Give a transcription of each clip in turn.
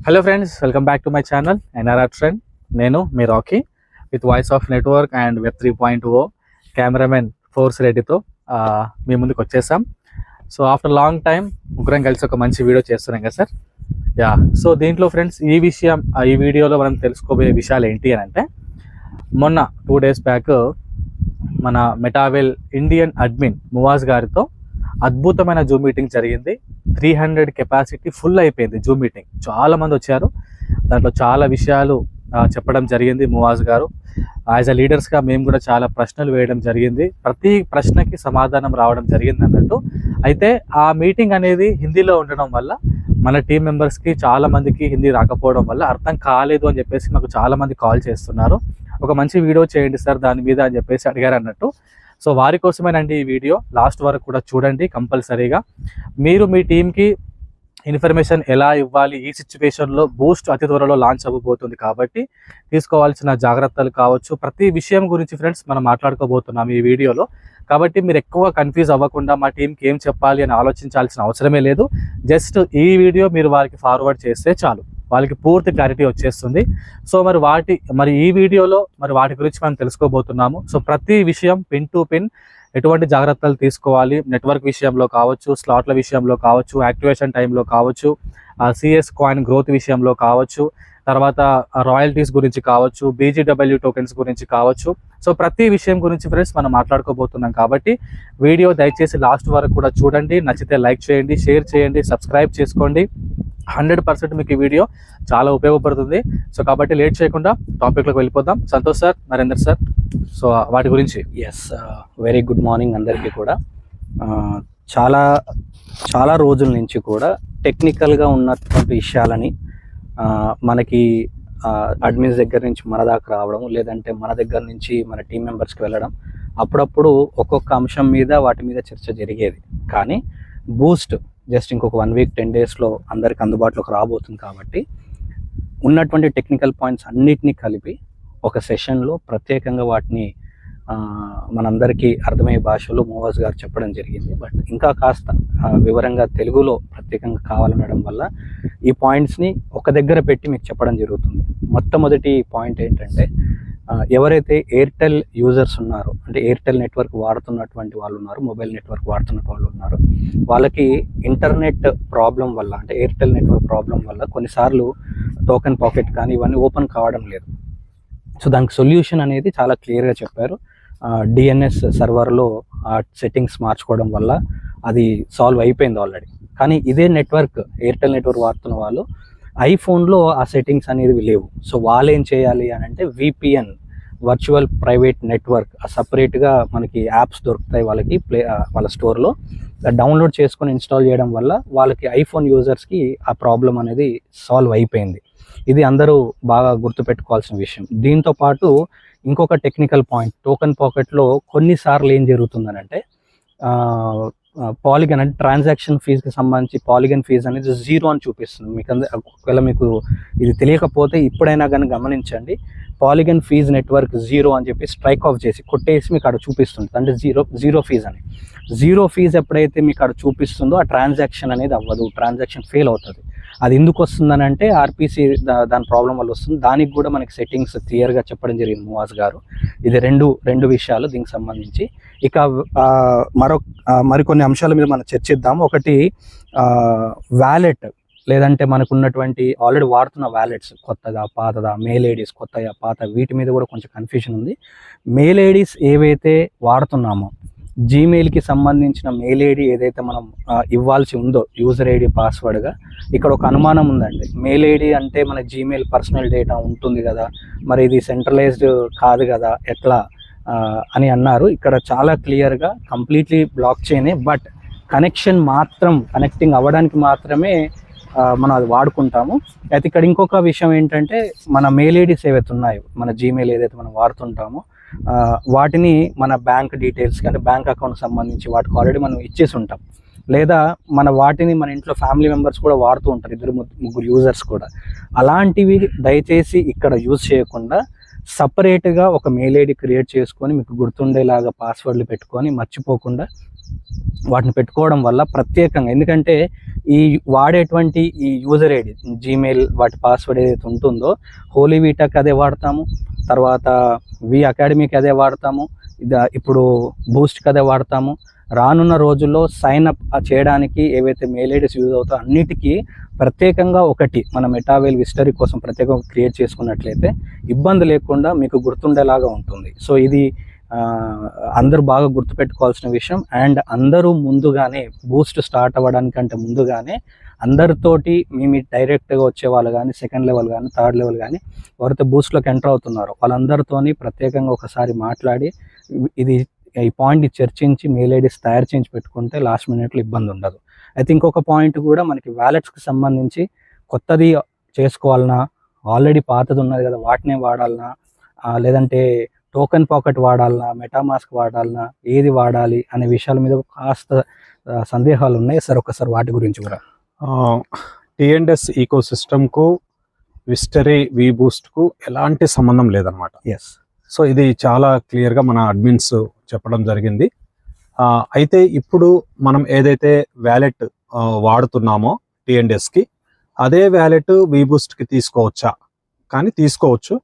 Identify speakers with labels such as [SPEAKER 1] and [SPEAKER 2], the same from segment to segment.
[SPEAKER 1] Hello friends, welcome back to my channel NRR trend. నేను మీ Rocky with voice of network and web 3.0 cameraman ఫోర్స్ రెడ్డితో మీ ముందుకు వచ్చేసాం. సో ఆఫ్టర్ లాంగ్ టైం ముగ్గురం కలిసి ఒక మంచి వీడియో చేస్తున్నాం కదా సార్. సో దీంట్లో ఫ్రెండ్స్ ఈ వీడియోలో మనం తెలుసుకోబోయే విషయాలు ఏంటి అని అంటే, మొన్న 2 days బ్యాక్ మన మెటావెల్ ఇండియన్ అడ్మిన్ మువాజ్ గారితో అద్భుతమైన జూమ్ మీటింగ్ జరిగింది. 300 కెపాసిటీ ఫుల్ అయిపోయింది జూమ్ మీటింగ్. చాలామంది వచ్చారు. దాంట్లో చాలా విషయాలు చెప్పడం జరిగింది మువాజ్ గారు. యాజ్ అ లీడర్స్గా మేము కూడా చాలా ప్రశ్నలు వేయడం జరిగింది. ప్రతి ప్రశ్నకి సమాధానం రావడం జరిగింది అన్నట్టు. అయితే ఆ మీటింగ్ అనేది హిందీలో ఉండడం వల్ల మన టీం మెంబర్స్కి చాలామందికి హిందీ రాకపోవడం వల్ల అర్థం కాలేదు అని చెప్పేసి మాకు చాలామంది కాల్ చేస్తున్నారు. ఒక మంచి వీడియో చేయండి సార్ దాని మీద అని చెప్పేసి అడిగారు అన్నట్టు. సో వారి కోసమేనండి ఈ వీడియో. లాస్ట్ వరకు కూడా చూడండి కంపల్సరీగా. మీరు మీ టీంకి ఇన్ఫర్మేషన్ ఎలా ఇవ్వాలి, ఈ సిచ్యువేషన్లో బూస్ట్ అతి త్వరలో లాంచ్ అవ్వబోతుంది కాబట్టి తీసుకోవాల్సిన జాగ్రత్తలు కావచ్చు, ప్రతి విషయం గురించి ఫ్రెండ్స్ మనం మాట్లాడుకోబోతున్నాం ఈ వీడియోలో. కాబట్టి మీరు ఎక్కువ కన్ఫ్యూజ్ అవ్వకుండా మా టీంకి ఏం చెప్పాలి అని ఆలోచించాల్సిన అవసరమే లేదు. జస్ట్ ఈ వీడియో మీరు వారికి ఫార్వర్డ్ చేస్తే చాలు, వాళ్ళకి పూర్తి క్లారిటీ వచ్చేస్తుంది. సో మరి ఈ వీడియోలో వాటి గురించి మనం తెలుసుకోబోతున్నాము. సో ప్రతి విషయం పిన్ టు పిన్ ఎటువంటి జాగ్రత్తలు తీసుకోవాలి, నెట్వర్క్ విషయంలో కావచ్చు, స్లాట్ల విషయంలో కావచ్చు, యాక్టివేషన్ టైంలో కావచ్చు, సిఎస్ కాయిన్ గ్రోత్ విషయంలో కావచ్చు, తర్వాత రాయల్టీస్ గురించి కావచ్చు, BGW టోకెన్స్ గురించి కావచ్చు. సో ప్రతి విషయం గురించి ఫ్రెండ్స్ మనం మాట్లాడుకోబోతున్నాం కాబట్టి వీడియో దయచేసి లాస్ట్ వరకు కూడా చూడండి. నచ్చితే లైక్ చేయండి, షేర్ చేయండి, సబ్స్క్రైబ్ చేసుకోండి. 100% మీకు ఈ వీడియో చాలా ఉపయోగపడుతుంది. సో కాబట్టి లేట్ చేయకుండా టాపిక్లోకి వెళ్ళిపోదాం. Santosh sir, Narender sir, so వాటి గురించి.
[SPEAKER 2] వెరీ గుడ్ మార్నింగ్ అందరికీ కూడా. చాలా రోజుల నుంచి కూడా టెక్నికల్గా ఉన్నటువంటి విషయాలని మనకి అడ్మిన్స్ దగ్గర నుంచి మన దాకా రావడం, లేదంటే మన దగ్గర నుంచి మన టీం మెంబర్స్కి వెళ్ళడం, అప్పుడప్పుడు ఒక్కొక్క అంశం మీద వాటి మీద చర్చ జరిగేది. కానీ బూస్ట్ జస్ట్ ఇంకొక 1 week 10 daysలో అందరికి అందుబాటులోకి రాబోతుంది కాబట్టి ఉన్నటువంటి టెక్నికల్ పాయింట్స్ అన్నిటినీ కలిపి ఒక సెషన్లో ప్రత్యేకంగా వాటిని మనందరికీ అర్థమయ్యే భాషలో మువాజ్ గారు చెప్పడం జరిగింది. బట్ ఇంకా కాస్త వివరంగా తెలుగులో ప్రత్యేకంగా కావాలనడం వల్ల ఈ పాయింట్స్ని ఒక దగ్గర పెట్టి మీకు చెప్పడం జరుగుతుంది. మొట్టమొదటి పాయింట్ ఏంటంటే, ఎవరైతే ఎయిర్టెల్ యూజర్స్ ఉన్నారో, అంటే ఎయిర్టెల్ నెట్వర్క్ వాడుతున్నటువంటి వాళ్ళు ఉన్నారు, మొబైల్ నెట్వర్క్ వాడుతున్న వాళ్ళు ఉన్నారు, వాళ్ళకి ఇంటర్నెట్ ప్రాబ్లం వల్ల, అంటే ఎయిర్టెల్ నెట్వర్క్ ప్రాబ్లం వల్ల కొన్నిసార్లు టోకెన్ పాకెట్ కానీ ఇవన్నీ ఓపెన్ కావడం లేదు. సో దానికి సొల్యూషన్ అనేది చాలా క్లియర్గా చెప్పారు. DNS సర్వర్లో ఆ సెట్టింగ్స్ మార్చుకోవడం వల్ల అది సాల్వ్ అయిపోయింది ఆల్రెడీ. కానీ ఇదే నెట్వర్క్, ఎయిర్టెల్ నెట్వర్క్ వాడుతున్న వాళ్ళు ఐఫోన్లో ఆ సెట్టింగ్స్ అనేది లేవు. సో వాళ్ళు ఏం చేయాలి అని అంటే, VPN, వర్చువల్ ప్రైవేట్ నెట్వర్క్, సపరేట్గా మనకి యాప్స్ దొరుకుతాయి వాళ్ళకి వాళ్ళ స్టోర్లో. డౌన్లోడ్ చేసుకొని ఇన్స్టాల్ చేయడం వల్ల వాళ్ళకి ఐఫోన్ యూజర్స్కి ఆ ప్రాబ్లం అనేది సాల్వ్ అయిపోయింది. ఇది అందరూ బాగా గుర్తుపెట్టుకోవాల్సిన విషయం. దీంతో పాటు ఇంకొక టెక్నికల్ పాయింట్, టోకెన్ పాకెట్లో కొన్నిసార్లు ఏం జరుగుతుందనంటే, పాలిగన్ అంటే ట్రాన్సాక్షన్ ఫీజుకి సంబంధించి పాలిగన్ ఫీజు అనేది 0 అని చూపిస్తుంది. ఒకవేళ మీకు ఇది తెలియకపోతే ఇప్పుడైనా కానీ గమనించండి. పాలిగన్ ఫీజ్ నెట్వర్క్ 0 అని చెప్పి స్ట్రైక్ ఆఫ్ చేసి కొట్టేసి మీకు అక్కడ చూపిస్తుంది, అంటే జీరో ఫీజ్ అని. జీరో ఫీజ్ ఎప్పుడైతే మీకు అక్కడ చూపిస్తుందో ఆ ట్రాన్సాక్షన్ అనేది అవ్వదు, ట్రాన్సాక్షన్ ఫెయిల్ అవుతుంది. అది ఎందుకు వస్తుందని అంటే, RPC దాని ప్రాబ్లం వల్ల వస్తుంది. దానికి కూడా మనకి సెట్టింగ్స్ క్లియర్గా చెప్పడం జరిగింది మువాజ్ గారు. ఇది రెండు విషయాలు దీనికి సంబంధించి. ఇక మరికొన్ని అంశాల మీద మనం చర్చిద్దాము. ఒకటి, వ్యాలెట్, లేదంటే మనకు ఉన్నటువంటి ఆల్రెడీ వాడుతున్న వ్యాలెట్స్, కొత్తగా పాతదా, మెయిల్ ఐడీస్ కొత్తగా పాత, వీటి మీద కూడా కొంచెం కన్ఫ్యూజన్ ఉంది. మెయిల్ ఐడీస్ ఏవైతే వాడుతున్నామో, జీమెయిల్కి సంబంధించిన మెయిల్ ఐడి ఏదైతే మనం ఇవ్వాల్సి ఉందో యూజర్ ఐడి పాస్వర్డ్గా, ఇక్కడ ఒక అనుమానం ఉందండి. మెయిల్ ఐడి అంటే మన జీమెయిల్ పర్సనల్ డేటా ఉంటుంది కదా, మరి ఇది సెంట్రలైజ్డ్ కాదు కదా, ఎట్లా అని అన్నారు. ఇక్కడ చాలా క్లియర్గా కంప్లీట్లీ బ్లాక్ చేయనే, బట్ కనెక్టింగ్ అవ్వడానికి మాత్రమే మనం అది వాడుకుంటాము. అయితే ఇక్కడ ఇంకొక విషయం ఏంటంటే, మన మెయిల్ ఐడీస్ ఏవైతే ఉన్నాయో, మన జీమెయిల్ ఏదైతే మనం వాడుతుంటామో, వాటిని మన బ్యాంక్ డీటెయిల్స్కి, అంటే బ్యాంక్ అకౌంట్కి సంబంధించి వాటికి ఆల్రెడీ మనం ఇచ్చేసి ఉంటాం. లేదా వాటిని మన ఇంట్లో ఫ్యామిలీ మెంబర్స్ కూడా వాడుతూ ఉంటారు, 2-3 యూజర్స్ కూడా. అలాంటివి దయచేసి ఇక్కడ యూజ్ చేయకుండా సపరేట్గా ఒక మెయిల్ ఐడి క్రియేట్ చేసుకొని మీకు గుర్తుండేలాగా పాస్వర్డ్లు పెట్టుకొని మర్చిపోకుండా వాటిని పెట్టుకోవడం వల్ల ప్రత్యేకంగా, ఎందుకంటే ఈ వాడేటువంటి ఈ యూజర్ ఐడి జీమెయిల్ వాటి పాస్వర్డ్ ఏదైతే ఉంటుందో హోలీ వీటాకి అదే వాడతాము, తర్వాత వి అకాడమీకి అదే వాడతాము, ఇప్పుడు బూస్ట్కి అదే వాడతాము. రానున్న రోజుల్లో సైన్ అప్ చేయడానికి ఏవైతే మెయిల్ ఐడీస్ యూజ్ అవుతాయో అన్నిటికీ ప్రత్యేకంగా ఒకటి మన మెటావేల్ విస్టరీ కోసం ప్రత్యేకంగా క్రియేట్ చేసుకున్నట్లయితే ఇబ్బంది లేకుండా మీకు గుర్తుండేలాగా ఉంటుంది. సో ఇది అందరూ బాగా గుర్తుపెట్టుకోవాల్సిన విషయం. అండ్ అందరూ ముందుగానే బూస్ట్ స్టార్ట్ అవ్వడానికంటే ముందుగానే అందరితోటి మీ డైరెక్ట్గా వచ్చే వాళ్ళు కానీ, సెకండ్ లెవెల్ కానీ, థర్డ్ లెవెల్ కానీ ఎవరైతే బూస్ట్లోకి ఎంటర్ అవుతున్నారో వాళ్ళందరితోని ప్రత్యేకంగా ఒకసారి మాట్లాడి ఈ పాయింట్ చర్చించి మెయిల్ ఐడీస్ తయారు చేయించి పెట్టుకుంటే లాస్ట్ మినిట్లో ఇబ్బంది ఉండదు. అయితే ఇంకొక పాయింట్ కూడా మనకి వ్యాలెట్స్కి సంబంధించి కొత్తది చేసుకోవాలన్నా, ఆల్రెడీ పాతది ఉన్నది కదా వాటినే వాడాలన్నా, లేదంటే టోకెన్ పాకెట్ వాడాలన్నా, మెటామాస్క్ వాడాలన్నా, ఏది వాడాలి అనే విషయాల మీద కాస్త సందేహాలు ఉన్నాయి సార్. ఒకసారి వాటి గురించి కూడా.
[SPEAKER 3] టిఎండ్ఎస్ ఈకో సిస్టమ్కు విస్టరీ వి బూస్ట్కు ఎలాంటి సంబంధం లేదనమాట.
[SPEAKER 2] ఎస్.
[SPEAKER 3] సో ఇది చాలా క్లియర్గా మన అడ్మిన్స్ చెప్పడం జరిగింది. అయితే ఇప్పుడు మనం ఏదైతే వ్యాలెట్ వాడుతున్నామో టిఎండ్ఎస్కి, అదే వ్యాలెట్ వి బూస్ట్కి తీసుకోవచ్చా? కానీ తీసుకోవచ్చు.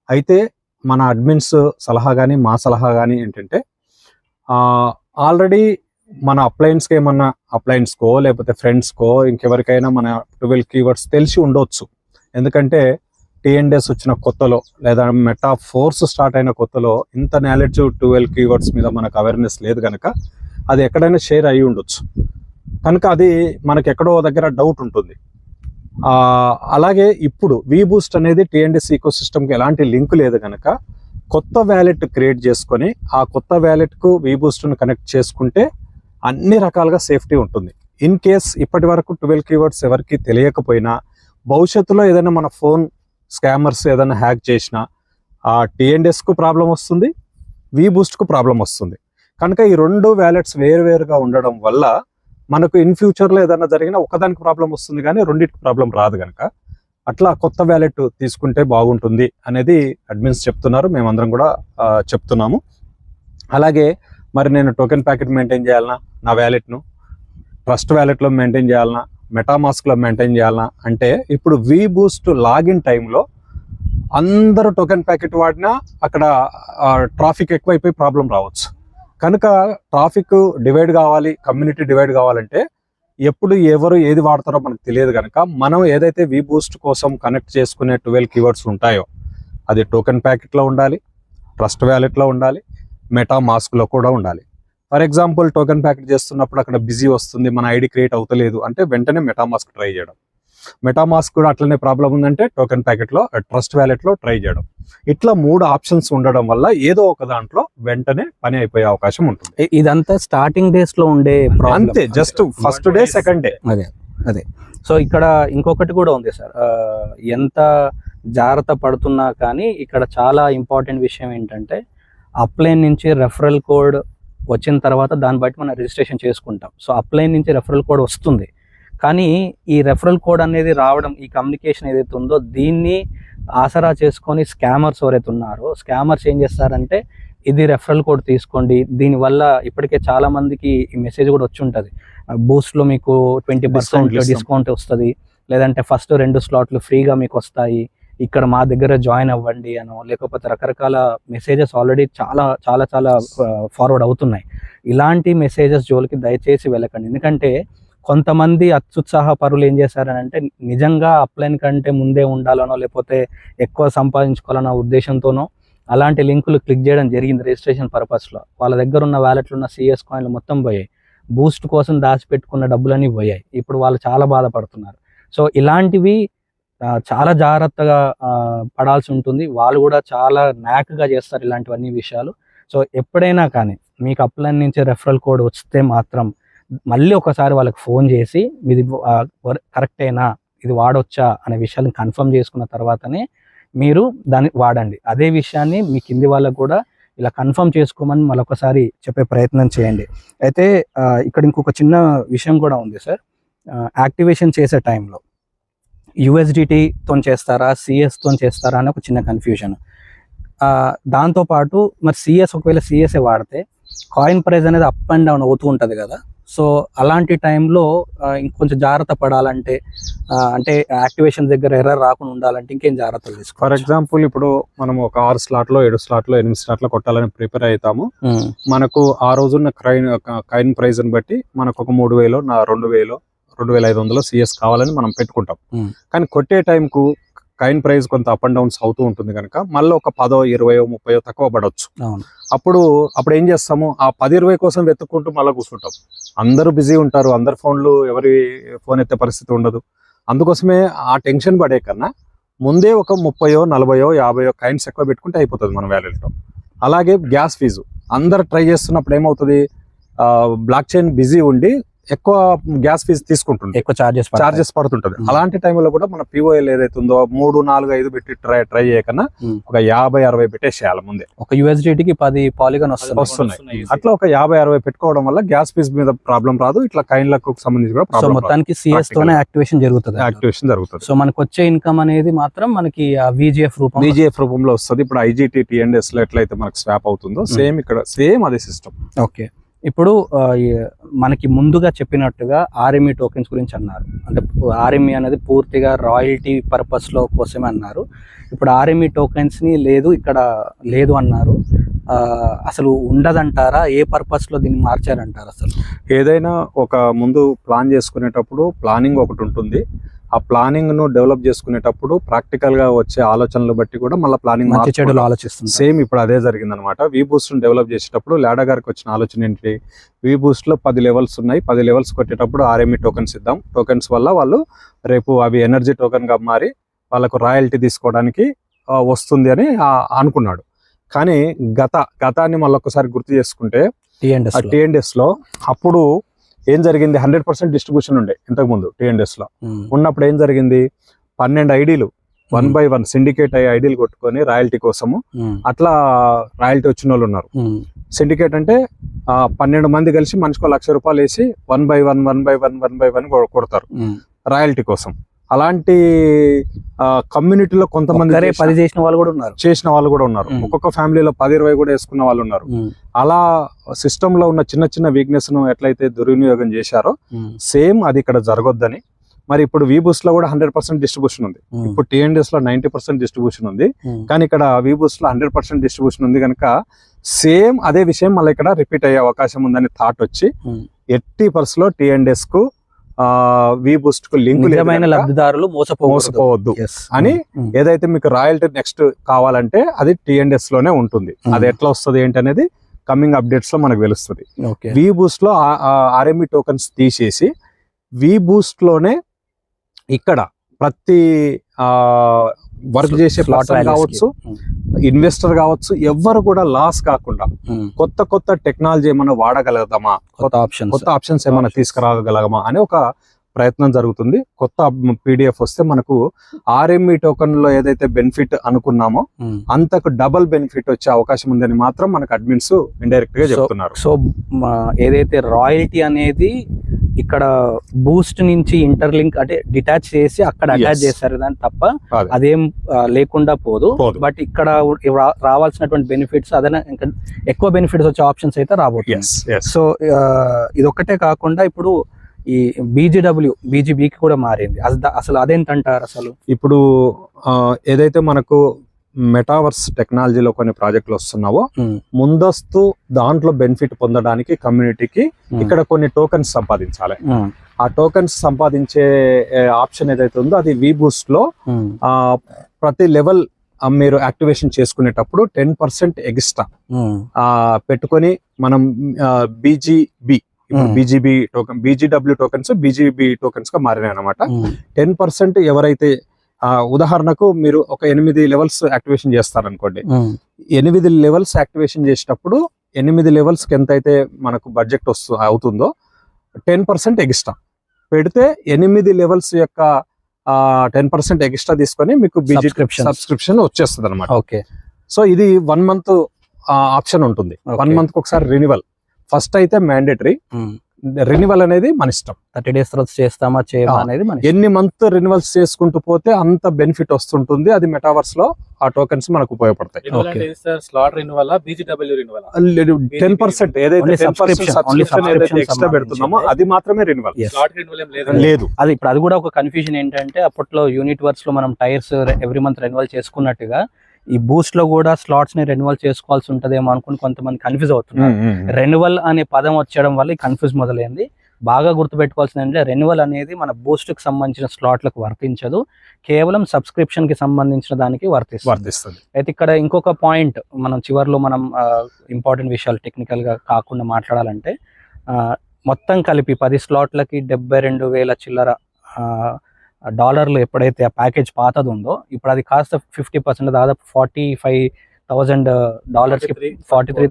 [SPEAKER 3] అయితే మన అడ్మిన్స్ సలహా కానీ మా సలహా కానీ ఏంటంటే, ఆల్రెడీ మన అప్లయన్స్కి ఏమన్నా అప్లయన్స్కో లేకపోతే ఫ్రెండ్స్కో ఇంకెవరికైనా మన 12 కీవర్డ్స్ తెలిసి ఉండొచ్చు. ఎందుకంటే టిఎండ్ఎస్ వచ్చిన కొత్తలో లేదా మెటా ఫోర్స్ స్టార్ట్ అయిన కొత్తలో ఇంత నాలెడ్జ్ 12 కీవర్డ్స్ మీద మనకు అవేర్నెస్ లేదు కనుక అది ఎక్కడైనా షేర్ అయ్యి ఉండొచ్చు. కనుక అది మనకి ఎక్కడో దగ్గర డౌట్ ఉంటుంది. అలాగే ఇప్పుడు వి బూస్ట్ అనేది టిఎండ్ఎస్ ఈకో సిస్టమ్కి ఎలాంటి లింక్ లేదు కనుక కొత్త వ్యాలెట్ క్రియేట్ చేసుకొని ఆ కొత్త వ్యాలెట్కు వి బూస్ట్ను కనెక్ట్ చేసుకుంటే అన్ని రకాలుగా సేఫ్టీ ఉంటుంది. ఇన్ కేస్ ఇప్పటి వరకు 12 కీవర్డ్స్ ఎవరికి తెలియకపోయినా భవిష్యత్తులో ఏదైనా మన ఫోన్ స్కామర్స్ ఏదైనా హ్యాక్ చేసినా ఆ టిఎండ్ఎస్కు ప్రాబ్లం వస్తుంది, వి బూస్ట్కు ప్రాబ్లం వస్తుంది. కనుక ఈ రెండు వ్యాలెట్స్ వేరువేరుగా ఉండడం వల్ల మనకు ఇన్ ఫ్యూచర్లో ఏదైనా జరిగినా ఒకదానికి ప్రాబ్లం వస్తుంది కానీ రెండింటికి ప్రాబ్లం రాదు. కనుక అట్లా కొత్త వ్యాలెట్ తీసుకుంటే బాగుంటుంది అనేది అడ్మిన్స్ చెప్తున్నారు, మేమందరం కూడా చెప్తున్నాము. అలాగే మరి నేను టోకెన్ ప్యాకెట్ మెయింటైన్ చేయాలన్నా, నా వ్యాలెట్ను ట్రస్ట్ వ్యాలెట్లో మెయింటైన్ చేయాలన్నా, మెటామాస్క్లో మెయింటైన్ చేయాలన్నా అంటే ఇప్పుడు వి బూస్ట్ లాగిన్ టైంలో అందరూ టోకెన్ ప్యాకెట్ వాడినా అక్కడ ట్రాఫిక్ ఎక్కువైపోయి ప్రాబ్లం రావచ్చు. కనుక ట్రాఫిక్ డివైడ్ కావాలి, కమ్యూనిటీ డివైడ్ కావాలంటే ఎప్పుడు ఎవరు ఏది వాడతారో మనకు తెలియదు. కనుక మనం ఏదైతే వి బూస్ట్ కోసం కనెక్ట్ చేసుకునే 12 కీవర్డ్స్ ఉంటాయో అది టోకెన్ ప్యాకెట్లో ఉండాలి, ట్రస్ట్ వ్యాలెట్లో ఉండాలి, మెటామాస్క్లో కూడా ఉండాలి. ఫర్ ఎగ్జాంపుల్ టోకెన్ ప్యాకెట్ చేస్తున్నప్పుడు అక్కడ బిజీ వస్తుంది, మన ఐడి క్రియేట్ అవుతలేదు అంటే వెంటనే మెటామాస్క్ ట్రై చేయడం. మెటామాస్క్ కూడా అట్లనే ప్రాబ్లం ఉందంటే టోకెన్ ప్యాకెట్లో, ట్రస్ట్ వ్యాలెట్లో ట్రై చేయడం. ఇట్లా 3 ఆప్షన్స్ ఉండడం వల్ల ఏదో ఒక దాంట్లో వెంటనే పని అయిపోయే అవకాశం ఉంటుంది.
[SPEAKER 2] ఇదంతా స్టార్టింగ్ డేస్ లో ఉండే
[SPEAKER 3] అంతే, just first day second day.
[SPEAKER 2] అదే. సో ఇక్కడ ఇంకొకటి కూడా ఉంది సార్, ఎంత జాగ్రత్త పడుతున్నా కానీ ఇక్కడ చాలా ఇంపార్టెంట్ విషయం ఏంటంటే అప్లైన్ నుంచి రెఫరల్ కోడ్ వచ్చిన తర్వాత దాన్ని బట్టి మనం రిజిస్ట్రేషన్ చేసుకుంటాం. సో అప్లైన్ నుంచి రెఫరల్ కోడ్ వస్తుంది, కానీ ఈ రెఫరల్ కోడ్ అనేది రావడం, ఈ కమ్యూనికేషన్ ఏదైతే ఉందో దీన్ని ఆసరా చేసుకొని స్కామర్స్ ఎవరైతే ఉన్నారో స్కామర్స్ ఏం చేస్తారంటే ఇది రెఫరల్ కోడ్ తీసుకోండి, దీనివల్ల ఇప్పటికే చాలా మందికి ఈ మెసేజ్ కూడా వచ్చి ఉంటుంది, బూస్ట్లో మీకు 20% డిస్కౌంట్ వస్తుంది, లేదంటే ఫస్ట్ 2 స్లాట్లు ఫ్రీగా మీకు వస్తాయి, ఇక్కడ మా దగ్గర జాయిన్ అవ్వండి అనో, లేకపోతే రకరకాల మెసేజెస్ ఆల్రెడీ చాలా చాలా చాలా ఫార్వర్డ్ అవుతున్నాయి. ఇలాంటి మెసేజెస్ జోలికి దయచేసి వెళ్ళకండి. ఎందుకంటే కొంతమంది అత్యుత్సాహ పరులు ఏం చేశారనంటే నిజంగా అప్లైన్ కంటే ముందే ఉండాలనో లేకపోతే ఎక్కువ సంపాదించుకోవాలన్న ఉద్దేశంతోనో అలాంటి లింకులు క్లిక్ చేయడం జరిగింది రిజిస్ట్రేషన్ పర్పస్లో. వాళ్ళ దగ్గర ఉన్న వ్యాలెట్లు ఉన్న సిఎస్ కాయిన్లు మొత్తం పోయాయి, బూస్ట్ కోసం దాచిపెట్టుకున్న డబ్బులన్నీ పోయాయి. ఇప్పుడు వాళ్ళు చాలా బాధపడుతున్నారు. సో ఇలాంటివి చాలా జాగ్రత్తగా పడాల్సి ఉంటుంది. వాళ్ళు కూడా చాలా న్యాక్గా చేస్తారు ఇలాంటివన్నీ విషయాలు. సో ఎప్పుడైనా కానీ మీకు అప్లైన్ నుంచి రెఫరల్ కోడ్ వస్తే మాత్రం మళ్ళీ ఒకసారి వాళ్ళకి ఫోన్ చేసి ఇది కరెక్టేనా, ఇది వాడొచ్చా అనే విషయాన్ని కన్ఫర్మ్ చేసుకున్న తర్వాతనే మీరు దాన్ని వాడండి. అదే విషయాన్ని మీ కింది వాళ్ళకు కూడా ఇలా కన్ఫర్మ్ చేసుకోమని మరొకసారి చెప్పే ప్రయత్నం చేయండి. అయితే ఇక్కడ ఇంకొక చిన్న విషయం కూడా ఉంది సార్, యాక్టివేషన్ చేసే టైంలో యూఎస్డిటీతో చేస్తారా సిఎస్తో చేస్తారా అని ఒక చిన్న కన్ఫ్యూజన్. దాంతోపాటు మరి సిఎస్ ఒకవేళ సిఎస్ఏ వాడితే కాయిన్ ప్రైస్ అనేది అప్ అండ్ డౌన్ అవుతూ ఉంటది కదా, సో అలాంటి టైంలో ఇంకొంచెం జాగ్రత్త పడాలంటే అంటే యాక్టివేషన్ దగ్గర ఎర్రర్ రాకుండా ఉండాలంటే ఇంకేం జాగ్రత్తలు
[SPEAKER 3] ఫర్
[SPEAKER 2] తీసుకోవాలి?
[SPEAKER 3] ఎగ్జాంపుల్ ఇప్పుడు మనం ఒక 6 స్లాట్లో 7 స్లాట్లో 8 స్లాట్లో కొట్టాలని ప్రిపేర్ అవుతాము. మనకు ఆ రోజున్న కాయిన్ ప్రైస్ ని బట్టి మనకు ఒక 3000 2000 2500 సిఎస్ కావాలని మనం పెట్టుకుంటాం. కానీ కొట్టే టైంకు కాయిన్ ప్రైస్ కొంత అప్ అండ్ డౌన్స్ అవుతూ ఉంటుంది కనుక మళ్ళీ ఒక 10, 20, 30 తక్కువ పడవచ్చు. అప్పుడు ఏం చేస్తాము, ఆ 10, 20 కోసం వెతుక్కుంటూ మళ్ళీ కూర్చుంటాం. అందరూ బిజీ ఉంటారు, అందరి ఫోన్లు ఎవరి ఫోన్ ఎత్తే పరిస్థితి ఉండదు. అందుకోసమే ఆ టెన్షన్ పడే కన్నా ముందే ఒక 30, 40, 50 కాయిన్స్ ఎక్కువ పెట్టుకుంటే అయిపోతుంది మన వ్యాలెట్లో. అలాగే గ్యాస్ ఫీజు అందరు ట్రై చేస్తున్నప్పుడు ఏమవుతుంది, బ్లాక్ చైన్ బిజీ ఉండి ఎక్కువ గ్యాస్ ఫీజు తీసుకుంటుంది,
[SPEAKER 2] ఎక్కువ చార్జెస్
[SPEAKER 3] పడుతుంటది. అలాంటి టైంలో కూడా మన పిఓఎల్ ఏదైతే ఉందో 3, 4, 5 పెట్టి ట్రై చేయకన్నా ఒక 50, 60 పెట్టేసేయాలి ముందే.
[SPEAKER 2] ఒక యూఎస్డిటీకి 10 పాలిగాన్ వస్తున్నాయి.
[SPEAKER 3] అట్లా ఒక 50, 60 పెట్టుకోవడం వల్ల గ్యాస్ ఫీజు మీద ప్రాబ్లం రాదు, ఇట్లా కాయిన్లకు సంబంధించి కూడా
[SPEAKER 2] సో మొత్తానికి సిఎస్ తోనే యాక్టివేషన్ జరుగుతుంది. సో మనకు వచ్చే ఇన్కమ్ అనేది మాత్రం మనకి విజిఎఫ్
[SPEAKER 3] రూపంలో వస్తుంది. ఇప్పుడు ఐజిటి టిఎన్ఎస్ లో ఎట్లయితే మనకు స్వాప్ అవుతుందో సేమ్ ఇక్కడ అదే సిస్టమ్.
[SPEAKER 2] ఓకే, ఇప్పుడు మనకి ముందుగా చెప్పినట్టుగా ఆర్ఎంఈ టోకెన్స్ గురించి అన్నారు. అంటే ఆర్ఎంఈ అనేది పూర్తిగా రాయల్టీ పర్పస్ లో కోసమే అన్నారు. ఇప్పుడు ఆర్ఎంఈ టోకెన్స్ ని ఇక్కడ లేదు అన్నారు. అసలు ఉండదంటారా? ఏ పర్పస్ లో దీన్ని మార్చారంటారు? అసలు
[SPEAKER 3] ఏదైనా ఒక ముందు ప్లాన్ చేసుకునేటప్పుడు ప్లానింగ్ ఒకటి ఉంటుంది. ఆ ప్లానింగ్ ను డెవలప్ చేసుకునేటప్పుడు ప్రాక్టికల్ గా వచ్చే ఆలోచనలు బట్టి కూడా మళ్ళీ ప్లానింగ్
[SPEAKER 2] చెడులు ఆలోచిస్తుంది.
[SPEAKER 3] సేమ్ ఇప్పుడు అదే జరిగింది అనమాట. వి బూస్ట్ ను డెవలప్ చేసేటప్పుడు లాడా గారికి వచ్చిన ఆలోచన ఏంటి, వి బూస్ట్ లో 10 లెవెల్స్ ఉన్నాయి, 10 లెవెల్స్ కొట్టేటప్పుడు ఆర్ఎంఈ టోకెన్స్ ఇద్దాం. టోకెన్స్ వల్ల వాళ్ళు రేపు అవి ఎనర్జీ టోకెన్ గా మారి వాళ్ళకు రాయల్టీ తీసుకోవడానికి వస్తుంది అని అనుకున్నాడు. కానీ గతాన్ని మళ్ళీ ఒకసారి గుర్తు చేసుకుంటే టిఎన్ఎస్ లో అప్పుడు ఏం జరిగింది, 100% డిస్ట్రిబ్యూషన్ ఉండే ఇంతకు ముందు టిఎన్ఎస్ లో ఉన్నప్పుడు ఏం జరిగింది, 12 ఐడీలు 1 by 1 సిండికేట్ అయ్యి ఐడీలు కొట్టుకొని రాయల్టీ కోసము అట్లా రాయల్టీ వచ్చిన వాళ్ళు ఉన్నారు. సిండికేట్ అంటే 12 మంది కలిసి మనిషికి ₹1,00,000 వేసి 1 by 1 కొడతారు రాయల్టీ కోసం. అలాంటి కమ్యూనిటీలో కొంతమంది
[SPEAKER 2] చేసిన
[SPEAKER 3] వాళ్ళు కూడా ఉన్నారు. ఒక్కొక్క ఫ్యామిలీలో 10, 20 కూడా వేసుకున్న వాళ్ళు ఉన్నారు. అలా సిస్టమ్ లో ఉన్న చిన్న వీక్నెస్ ను ఎట్లయితే దుర్వినియోగం చేశారో సేమ్ అది ఇక్కడ జరగొద్దని. మరి ఇప్పుడు వీబూస్ లో కూడా 100% డిస్ట్రిబ్యూషన్ ఉంది. ఇప్పుడు టిఎన్ఎస్ లో 90% డిస్ట్రిబ్యూషన్ ఉంది. కానీ ఇక్కడ వీబూస్ లో 100% డిస్ట్రిబ్యూషన్ ఉంది కనుక సేమ్ అదే విషయం మళ్ళీ ఇక్కడ రిపీట్ అయ్యే అవకాశం ఉందని థాట్ వచ్చి 80% లో టిఎన్ఎస్ కు వి బూస్ట్ కు లింక్
[SPEAKER 2] లబ్ధిదారులు
[SPEAKER 3] మోసపోవద్దు అని. ఏదైతే మీకు రాయల్టీ నెక్స్ట్ కావాలంటే అది టిఎన్ఎస్ లోనే ఉంటుంది. అది ఎట్లా వస్తుంది ఏంటి అనేది కమింగ్ అప్డేట్స్ లో మనకు తెలుస్తుంది. వి బూస్ట్ లో ఆర్ఎంఈ టోకెన్స్ తీసేసి వి బూస్ట్ లోనే ఇక్కడ ప్రతి వర్క్ చేసే పర్సన్ కావచ్చు, ఇన్వెస్టర్ కావచ్చు, ఎవ్వరు కూడా లాస్ కాకుండా కొత్త టెక్నాలజీ ఏమైనా వాడగలుగుతామా, కొత్త ఆప్షన్స్ ఏమైనా తీసుకురాగలగమా అనే ఒక ప్రయత్నం జరుగుతుంది. కొత్త పీడిఎఫ్ వస్తే మనకు ఆర్ఎంఈ టోకెన్ లో ఏదైతే బెనిఫిట్ అనుకున్నామో అంతకు డబుల్ బెనిఫిట్ వచ్చే అవకాశం ఉందని మాత్రం మనకు అడ్మిన్స్ ఇండైరెక్ట్ గా చెప్తున్నారు.
[SPEAKER 2] సో ఏదైతే రాయల్టీ అనేది ఇక్కడ బూస్ట్ నుంచి ఇంటర్లింక్ అంటే డిటాచ్ చేసి అక్కడ అటాచ్ చేస్తారు దాని తప్ప అదేం లేకుండా పోదు. బట్ ఇక్కడ రావాల్సినటువంటి బెనిఫిట్స్ అదన ఇంకా ఎక్కువ బెనిఫిట్స్ వచ్చే ఆప్షన్స్ అయితే రాబోతుంది. సో ఇది ఒక్కటే కాకుండా ఇప్పుడు ఈ బీజీబీకి కూడా మారింది. అసలు అదేంటంటారు? అసలు
[SPEAKER 3] ఇప్పుడు ఏదైతే మనకు మెటావర్స్ టెక్నాలజీలో కొన్ని ప్రాజెక్టులు వస్తున్నావో ముందస్తు దాంట్లో బెనిఫిట్ పొందడానికి కమ్యూనిటీకి ఇక్కడ కొన్ని టోకెన్స్ సంపాదించాలి. ఆ టోకెన్స్ సంపాదించే ఆప్షన్ ఏదైతే ఉందో అది వి బూస్ట్ లో ప్రతి లెవెల్ మీరు యాక్టివేషన్ చేసుకునేటప్పుడు 10% ఎక్స్ట్రా పెట్టుకొని మనం బీజీడబ్ల్యూ టోకెన్స్ బీజీబీ టోకెన్స్ గా మారినాయి అనమాట. 10% ఎవరైతే ఉదాహరణకు మీరు ఒక 8 లెవెల్స్ యాక్టివేషన్ చేస్తారనుకోండి, 8 లెవెల్స్ యాక్టివేషన్ చేసేటప్పుడు 8 లెవెల్స్ కి ఎంతైతే మనకు బడ్జెట్ అవుతుందో 10% ఎక్స్ట్రా పెడితే 8 లెవెల్స్ యొక్క 10% ఎక్స్ట్రా తీసుకొని మీకు సబ్స్క్రిప్షన్ వచ్చేస్తుంది అనమాట.
[SPEAKER 2] ఓకే,
[SPEAKER 3] సో ఇది 1 month ఆప్షన్ ఉంటుంది. 1 month కి ఒకసారి రెన్యువల్. ఫస్ట్ అయితే మ్యాండేటరీ, రెన్యువల్ అనేది మన ఇష్టం.
[SPEAKER 2] 30 days తర్వాత చేస్తామా చేయమా అనేది మన ఇష్టం.
[SPEAKER 3] ఎన్ని మంత్ రెన్యువల్స్ చేసుకుంటూ పోతే అంత బెనిఫిట్ వస్తుంటుంది. అది మెటావర్స్ లో ఆ టోకెన్స్ మనకు ఉపయోగపడతాయి.
[SPEAKER 1] స్లాట్ రెన్యువల్, BGW రెన్యువల్
[SPEAKER 3] 10% ఏదైతే
[SPEAKER 2] Only
[SPEAKER 3] 10%
[SPEAKER 2] subscription, only
[SPEAKER 3] సబ్స్క్రిప్షన్ ఏదైతే
[SPEAKER 2] subscription
[SPEAKER 3] ఎక్స్ట్రా పెడుతున్నామో అది మాత్రమే రెన్యువల్.
[SPEAKER 2] Yes.
[SPEAKER 1] స్లాట్ రెన్యువల్ ఏం లేదు.
[SPEAKER 3] లేదు.
[SPEAKER 2] అది ఇప్పుడు అది కూడా ఒక కన్ఫ్యూజన్ ఏంటంటే అప్పట్లో యూనిట్ వర్క్స్ లో మనం టైర్స్ ఎవ్రీ మంత్ రెన్యువల్ చేసుకున్నట్టుగా ఈ బూస్ట్ లో కూడా స్లాట్స్ ని రెన్యువల్ చేసుకోవాల్సి ఉంటదేమో అనుకుని కొంతమంది కన్ఫ్యూజ్ అవుతున్నారు. రెన్యువల్ అనే పదం వచ్చడం వల్ల ఈ కన్ఫ్యూజ్ మొదలైంది. బాగా గుర్తుపెట్టుకోవాల్సింది అంటే రెన్యువల్ అనేది మన బూస్ట్ కి సంబంధించిన స్లాట్లకు వర్తించదు, కేవలం సబ్స్క్రిప్షన్ కి సంబంధించిన దానికి వర్తిస్తుంది. అయితే ఇక్కడ ఇంకొక పాయింట్ మనం చివరిలో మనం ఇంపార్టెంట్ విషయాలు టెక్నికల్ గా కాకుండా మాట్లాడాలంటే మొత్తం కలిపి 10 స్లాట్లకి 72,000 చిల్లర డాలర్లు ఎప్పుడైతే ఆ ప్యాకేజ్ పాతది ఉందో ఇప్పుడు అది కాస్త 50% దాదాపు $45,000 43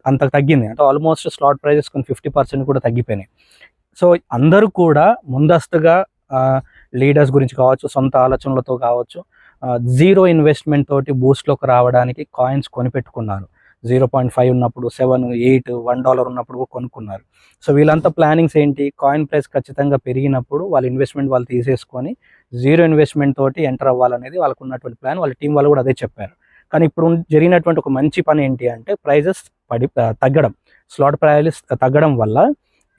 [SPEAKER 2] అంత తగ్గింది. అంటే ఆల్మోస్ట్ స్లాట్ ప్రైజెస్ కొన్ని 50% కూడా తగ్గిపోయినాయి. సో అందరూ కూడా ముందస్తుగా లీడర్స్ గురించి కావచ్చు, సొంత ఆలోచనలతో కావచ్చు, జీరో ఇన్వెస్ట్మెంట్ తోటి బూస్ట్లోకి రావడానికి కాయిన్స్ కొనిపెట్టుకున్నారు. 0.5 ఉన్నప్పుడు, 7, 8, $1 ఉన్నప్పుడు కూడా కొనుక్కున్నారు. సో వీళ్ళంతా ప్లానింగ్స్ ఏంటి, కాయిన్ ప్రైస్ ఖచ్చితంగా పెరిగినప్పుడు వాళ్ళ ఇన్వెస్ట్మెంట్ వాళ్ళు తీసేసుకొని జీరో ఇన్వెస్ట్మెంట్ తోటి ఎంటర్ అవ్వాలనేది వాళ్ళకు ఉన్నటువంటి ప్లాన్. వాళ్ళ టీం వాళ్ళు కూడా అదే చెప్పారు. కానీ ఇప్పుడు జరిగినటువంటి ఒక మంచి పని ఏంటి అంటే ప్రైజెస్ తగ్గడం, స్లాట్ ప్రైజెస్ తగ్గడం వల్ల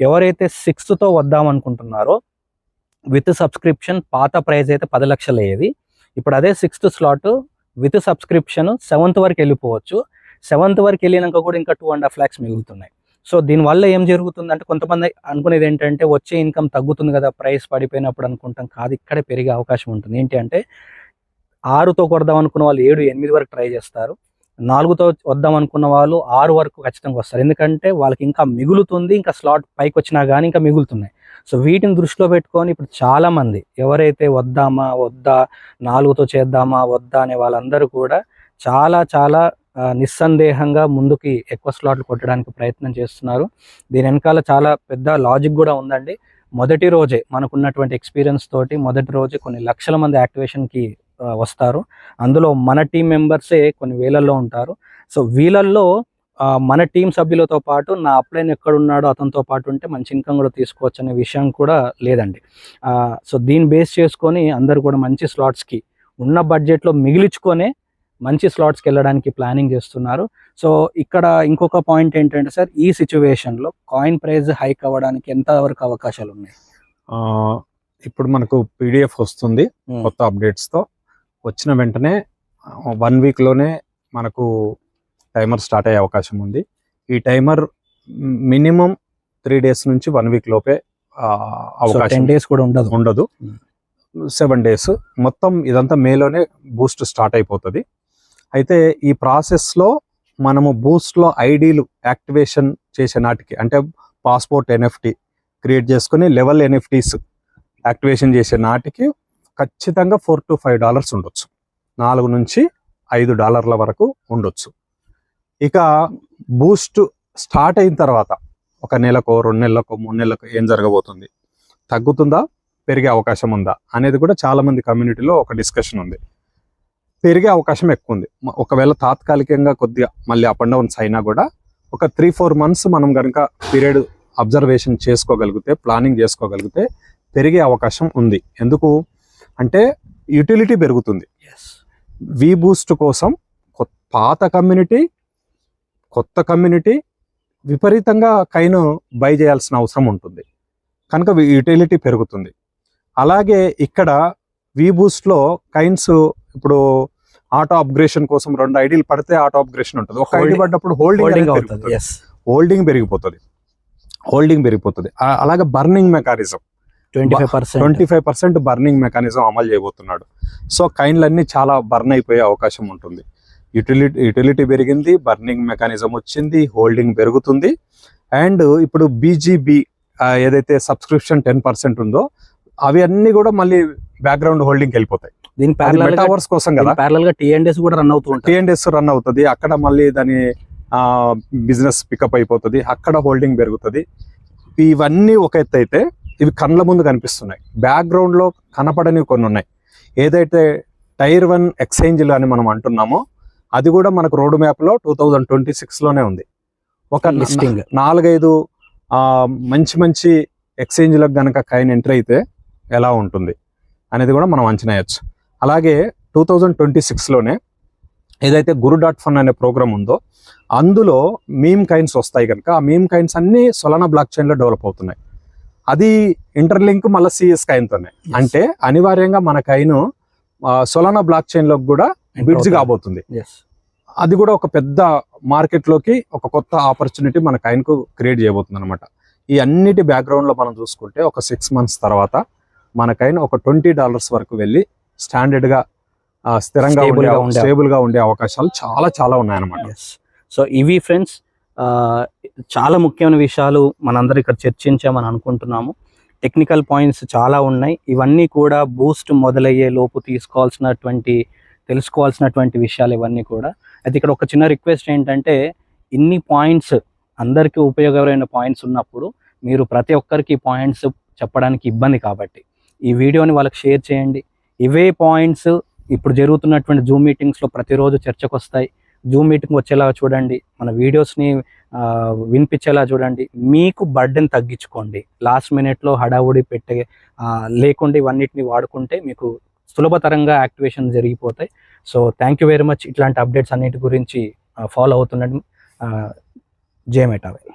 [SPEAKER 2] ఎవరైతే 6th వద్దాం అనుకుంటున్నారో విత్ సబ్స్క్రిప్షన్ పాత ప్రైస్ అయితే 10 లక్షలు అయ్యేది, ఇప్పుడు అదే 6th slot with subscription 7th వరకు వెళ్ళిపోవచ్చు. 7th వరకు వెళ్ళినాక కూడా ఇంకా 2.5 lakhs మిగులుతున్నాయి. సో దీనివల్ల ఏం జరుగుతుంది అంటే కొంతమంది అనుకునేది ఏంటంటే వచ్చే ఇన్కమ్ తగ్గుతుంది కదా ప్రైస్ పడిపోయినప్పుడు అనుకుంటాం. కాదు, ఇక్కడే పెరిగే అవకాశం ఉంటుంది. ఏంటి అంటే 6తో కొడదాం అనుకున్న వాళ్ళు 7, 8 వరకు ట్రై చేస్తారు. 4తో వద్దాం అనుకున్న వాళ్ళు 6 వరకు ఖచ్చితంగా వస్తారు. ఎందుకంటే వాళ్ళకి ఇంకా మిగులుతుంది, ఇంకా స్లాట్ పైకి వచ్చినా కానీ ఇంకా మిగులుతున్నాయి. సో వీటిని దృష్టిలో పెట్టుకొని ఇప్పుడు చాలా మంది ఎవరైతే వద్దా 4తో చేద్దామా వద్దా అనే వాళ్ళందరూ కూడా చాలా నిస్సందేహంగా ముందుకి ఎక్కువ స్లాట్లు కొట్టడానికి ప్రయత్నం చేస్తున్నారు. దీని వెనకాల చాలా పెద్ద లాజిక్ కూడా ఉందండి. మొదటి రోజే మనకున్నటువంటి ఎక్స్పీరియన్స్ తోటి మొదటి రోజే కొన్ని లక్షల మంది యాక్టివేషన్కి వస్తారు. అందులో మన టీం మెంబర్సే కొన్ని వేలల్లో ఉంటారు. సో వీళ్ళల్లో మన టీం సభ్యులతో పాటు నా అప్లైన్ ఎక్కడున్నాడో అతనితో పాటు ఉంటే మంచి ఇన్కమ్ కూడా తీసుకోవచ్చు అనే విషయం కూడా లేదండి. సో దీన్ని బేస్ చేసుకొని అందరూ కూడా మంచి స్లాట్స్కి ఉన్న బడ్జెట్లో మిగిలించుకొనే మంచి స్లాట్స్కి వెళ్ళడానికి ప్లానింగ్ చేస్తున్నారు. సో ఇక్కడ ఇంకొక పాయింట్ ఏంటంటే సార్, ఈ సిచ్యువేషన్లో కాయిన్ ప్రైస్ హైక్ అవ్వడానికి ఎంతవరకు అవకాశాలు ఉన్నాయి?
[SPEAKER 3] ఇప్పుడు మనకు PDF వస్తుంది కొత్త అప్డేట్స్తో. వచ్చిన వెంటనే 1 weekలోనే మనకు టైమర్ స్టార్ట్ అయ్యే అవకాశం ఉంది. ఈ టైమర్ మినిమం 3 days నుంచి 1 week లోపే అవకాశం.
[SPEAKER 2] 10 days కూడా
[SPEAKER 3] ఉండదు. 7 days మొత్తం ఇదంతా మేలోనే బూస్ట్ స్టార్ట్ అయిపోతుంది. అయితే ఈ ప్రాసెస్లో మనము బూస్ట్లో ఐడీలు యాక్టివేషన్ చేసే నాటికి, అంటే పాస్పోర్ట్ NFT క్రియేట్ చేసుకుని లెవెల్ NFTs యాక్టివేషన్ చేసే నాటికి ఖచ్చితంగా $4 to $5 ఉండొచ్చు. $4 నుంచి $5 వరకు ఉండొచ్చు. ఇక బూస్ట్ స్టార్ట్ అయిన తర్వాత 1 నెలకో 2 నెలలకో 3 నెలలకు ఏం జరగబోతుంది, తగ్గుతుందా పెరిగే అవకాశం ఉందా అనేది కూడా చాలా మంది కమ్యూనిటీలో ఒక డిస్కషన్ ఉంది. పెరిగే అవకాశం ఎక్కువ ఉంది. ఒకవేళ తాత్కాలికంగా కొద్దిగా మళ్ళీ అప్ అండ్ డౌన్స్ అయినా కూడా ఒక 3-4 months మనం కనుక పీరియడ్ అబ్జర్వేషన్ చేసుకోగలిగితే, ప్లానింగ్ చేసుకోగలిగితే పెరిగే అవకాశం ఉంది. ఎందుకు అంటే యూటిలిటీ పెరుగుతుంది. వి బూస్ట్ కోసం పాత కమ్యూనిటీ, కొత్త కమ్యూనిటీ విపరీతంగా కైన్ బై చేయాల్సిన అవసరం ఉంటుంది కనుక యూటిలిటీ పెరుగుతుంది. అలాగే ఇక్కడ వి బూస్ట్లో కైన్స్ ఇప్పుడు ఆటో అప్గ్రేషన్ కోసం 2 ఐడీలు పడితే ఆటో అప్గ్రేషన్ ఉంటుంది. ఒక ఐడి పడ్డప్పుడు హోల్డింగ్ పెరిగిపోతుంది. అలాగే బర్నింగ్ మెకానిజం 25% బర్నింగ్ మెకానిజం అమలు చేయబోతున్నాడు. సో కైన్లన్నీ చాలా బర్న్ అయిపోయే అవకాశం ఉంటుంది. యూటిలిటీ పెరిగింది, బర్నింగ్ మెకానిజం వచ్చింది, హోల్డింగ్ పెరుగుతుంది. అండ్ ఇప్పుడు BGB ఏదైతే సబ్స్క్రిప్షన్ 10% ఉందో అవి అన్ని కూడా మళ్ళీ బ్యాక్గ్రౌండ్ హోల్డింగ్కి వెళ్ళిపోతాయి.
[SPEAKER 2] దీని
[SPEAKER 3] మెటావర్స్ కోసం కదా,
[SPEAKER 2] ప్యారలల్ గా TNDS కూడా రన్
[SPEAKER 3] అవుతుంది. అక్కడ మళ్ళీ దాని బిజినెస్ పికప్ అయిపోతుంది, అక్కడ హోల్డింగ్ పెరుగుతుంది. ఇవన్నీ ఒక ఎత్తు అయితే ఇవి కళ్ళ ముందు కనిపిస్తున్నాయి. బ్యాక్గ్రౌండ్ లో కనపడనివి కొన్ని ఉన్నాయి. ఏదైతే Tier 1 ఎక్స్చేంజ్లు అని మనం అంటున్నామో అది కూడా మనకు రోడ్ మ్యాప్ లో 2026లోనే ఉంది. ఒక 4-5 మంచి మంచి ఎక్స్చేంజ్లకు కనుక కాయిన్ ఎంటర్ అయితే ఎలా ఉంటుంది అనేది కూడా మనం అంచనా వేయచ్చు. అలాగే 2026లోనే ఏదైతే Guru.fun అనే ప్రోగ్రామ్ ఉందో అందులో మీమ్ కాయిన్స్ వస్తాయి కనుక ఆ మీమ్ కాయిన్స్ అన్ని సొలానా బ్లాక్ చైన్లో డెవలప్ అవుతున్నాయి. అది ఇంటర్లింక్ మళ్ళీ సిఎస్ కాయిన్తోనే, అంటే అనివార్యంగా మన కాయిన్ సొలానా బ్లాక్ చైన్లోకి కూడా బిడ్జ్ కాబోతుంది. అది కూడా ఒక పెద్ద మార్కెట్లోకి ఒక కొత్త ఆపర్చునిటీ మన కాయిన్కు క్రియేట్ చేయబోతుంది అనమాట. ఈ అన్నిటి బ్యాక్గ్రౌండ్లో మనం చూసుకుంటే ఒక 6 months తర్వాత మన కాయిన్ ఒక $20 వరకు వెళ్ళి స్టాండర్డ్గా స్థిరంగా స్టేబుల్గా ఉండే అవకాశాలు చాలా చాలా ఉన్నాయన్నమాట.
[SPEAKER 2] సో ఇవి ఫ్రెండ్స్ చాలా ముఖ్యమైన విషయాలు మనందరం ఇక్కడ చర్చించామని అనుకుంటున్నాము. టెక్నికల్ పాయింట్స్ చాలా ఉన్నాయి. ఇవన్నీ కూడా బూస్ట్ మొదలయ్యే లోపు తెలుసుకోవాల్సినటువంటి విషయాలు ఇవన్నీ కూడా. అయితే ఇక్కడ ఒక చిన్న రిక్వెస్ట్ ఏంటంటే, ఇన్ని పాయింట్స్ అందరికీ ఉపయోగకరమైన పాయింట్స్ ఉన్నప్పుడు మీరు ప్రతి ఒక్కరికి పాయింట్స్ చెప్పడానికి ఇబ్బంది కాబట్టి ఈ వీడియోని వాళ్ళకి షేర్ చేయండి. ఇవే పాయింట్స్ ఇప్పుడు జరుగుతున్నటువంటి జూమ్ మీటింగ్స్లో ప్రతిరోజు చర్చకు వస్తాయి. జూమ్ మీటింగ్ వచ్చేలా చూడండి, మన వీడియోస్ని వినిపించేలా చూడండి. మీకు బర్డెన్ తగ్గించుకోండి. లాస్ట్ మినిట్లో హడావుడి లేకుండా ఇవన్నిటిని వాడుకుంటే మీకు సులభతరంగా యాక్టివేషన్ జరిగిపోతాయి. So thank you very much. ఇట్లాంటి అప్డేట్స్ అన్నిటి గురించి ఫాలో అవుతుండండి. జై మెటావెల్.